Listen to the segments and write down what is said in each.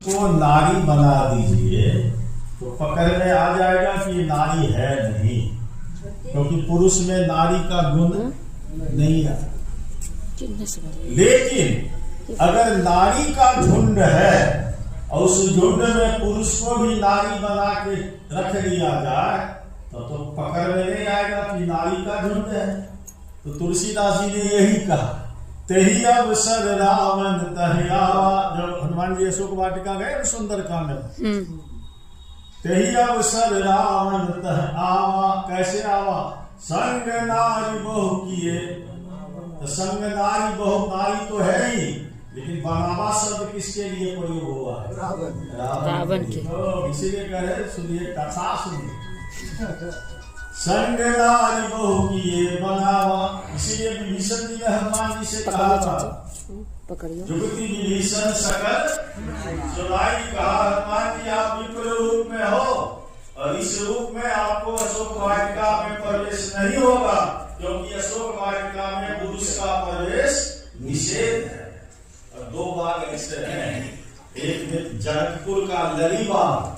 को नारी बना दीजिए तो पकड़ में आ जाएगा कि ये नारी है नहीं, क्योंकि पुरुष में नारी का गुण नहीं है। लेकिन अगर नारी का झुंड है और उस झुंड में पुरुष को भी नारी बना के रख लिया जाए तो पकड़ में नहीं आएगा कि नारी का झुंड है। तो तुलसीदास जी ने यही कहा, तेही अवसर रावण तहियावा। जब हनुमान जी अशोक वाटिका गए सुंदर कांड में, तेही अवसर रावण तह आवा। कैसे आवा? संग नारी बहु किए। तो संग नारी बहु, नारी तो है ही, लेकिन बनावा शब्द किसके लिए प्रयोग हुआ है? रावण के। इसीलिए कह रहे सुनिए, कथा सुनिए। संग नारी बहु किए बनावा। इसीलिए विभीषण जी ने हनुमान जी से कहा था, जुगति विभीषण सकल सुनाई। कहा हनुमान जी आप विप्र रूप में हो और इस रूप में आपको अशोक वाटिका में प्रवेश नहीं होगा, क्योंकि अशोक वाटिका में पुरुष का प्रवेश निषेध है। और दो बाग ऐसे हैं, एक में जनकपुर का लरीबाग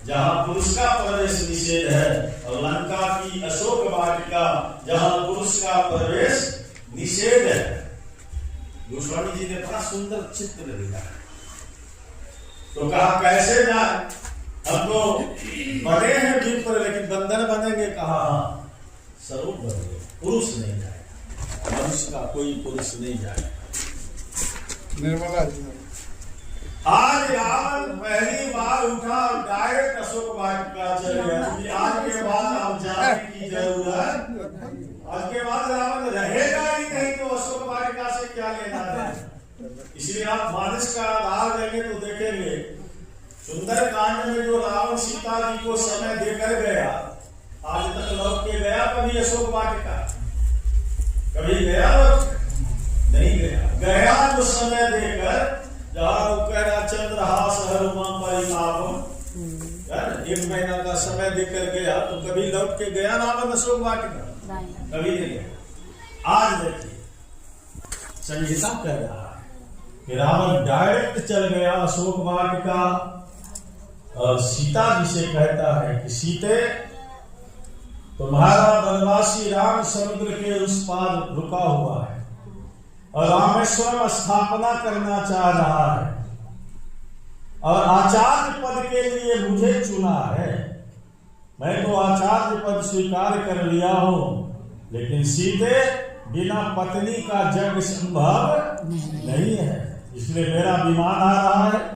जहाँ पुरुष का प्रवेश निषेध है, और लंका की अशोक वाटिका जहाँ पुरुष का प्रवेश निषेध है। गोस्वामी जी ने बड़ा सुंदर चित्र दिखा। तो कहा कैसे जाए, हम तो बने हैं विप्र लेकिन बंधन बनेंगे। कहा हाँ स्वरूप बनेंगे, पुरुष नहीं जाएगा, मनुष्य का कोई पुरुष नहीं जाएगा। निर्मला जी आज रावण पहली बार उठा और डायरेक्ट अशोक वाटिका चले गया। आज के बाद अब जाने की जरूरत, आज के बाद रावण रहेगा ही नहीं, तो अशोक वाटिका से क्या लेना है। इसलिए आप मानस का आधार देंगे तो देखेंगे सुंदर कांड में जो रावण सीता जी को समय देकर गया, आज तक लौट के गया कभी अशोक वाटिका? कभी गया? नहीं गया। गया जो समय देकर, जहाँ चंद्रहास हरुमम परितापम, 1 महीना का समय देकर गया, तो कभी लौट के गया रावण अशोक वाटिका? कभी नहीं गया। आज देखिए संहिता कह रहा है कि रावण डायरेक्ट चल गया अशोक वाटिका, और सीता जी से कहता है कि सीते तुम्हारा वनवासी राम समुद्र के उस पार रुका हुआ है और रामेश्वर स्थापना करना चाह रहा है, और आचार्य पद के लिए मुझे चुना है। मैं तो आचार्य पद स्वीकार कर लिया हूं, लेकिन सीधे बिना पत्नी का जग संभव नहीं है, इसलिए मेरा विमान आ रहा है।